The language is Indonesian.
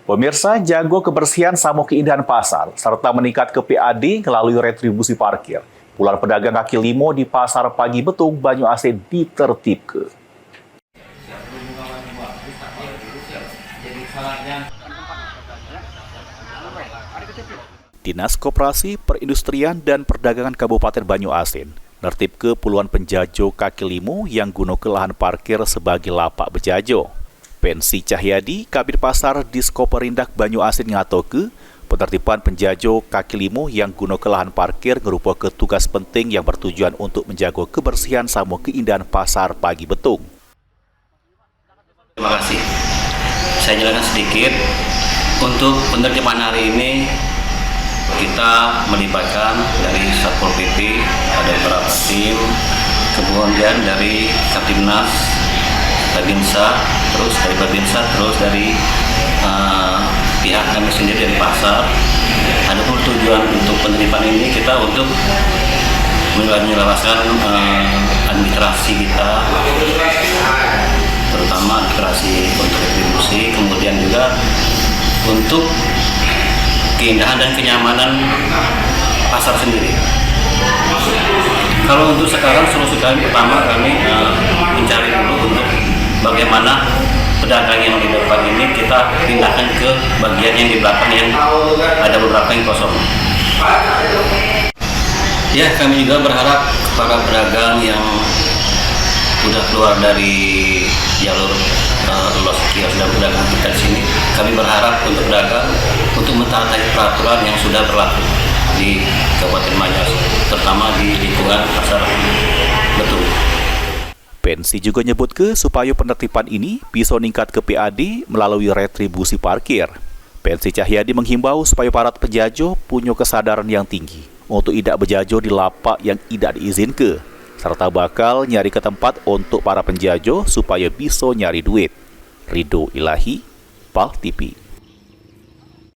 Pemirsa, jago kebersihan sama keindahan pasar, serta meningkat ke PAD melalui retribusi parkir. Puluhan pedagang kaki limo di Pasar Pagi Betung, Banyuasin ditertibkan. Dinas Koperasi, Perindustrian, dan Perdagangan Kabupaten Banyuasin nertibke puluhan penjajo kaki limo yang guna ke lahan parkir sebagai lapak bejajo. Pensi Cahyadi, Kabid Pasar Diskoperindak Banyuasin ngatoke, penertiban penjajo kaki limo yang guna ke lahan parkir merupakan tugas penting yang bertujuan untuk menjaga kebersihan sama keindahan Pasar Pagi Betung. Terima kasih. Saya jelaskan sedikit. Untuk penertiban hari ini kita melibatkan dari Satpol PP, ada beberapa tim, kemudian dari Kaptimnas, Babinsa, terus dari Babinsa, terus dari pihak kami sendiri dari pasar. Adapun tujuan untuk penertiban ini kita untuk menyelesaikan administrasi kita, terutama administrasi untuk retribusi, kemudian juga untuk keindahan dan kenyamanan pasar sendiri. Kalau untuk sekarang solusi kami pertama kami mencari dulu untuk bagaimana pedagang yang di depan ini kita pindahkan ke bagian yang di belakang yang ada beberapa yang kosong. Ya, kami juga berharap para pedagang yang sudah keluar dari jalur lolos kios dan pedagang kita di sini, kami berharap untuk pedagang untuk mentaati peraturan yang sudah berlaku di Kabupaten Banyuasin, terutama di lingkungan Pasar Betung. Pensi juga nyebut supaya penertiban ini bisa meningkat ke PAD melalui retribusi parkir. Pensi Cahyadi menghimbau supaya para penjajo punya kesadaran yang tinggi untuk tidak berjajo di lapak yang tidak diizinkan, serta bakal nyari ke tempat untuk para penjajo supaya bisa nyari duit. Ridho Ilahi, PAL TV.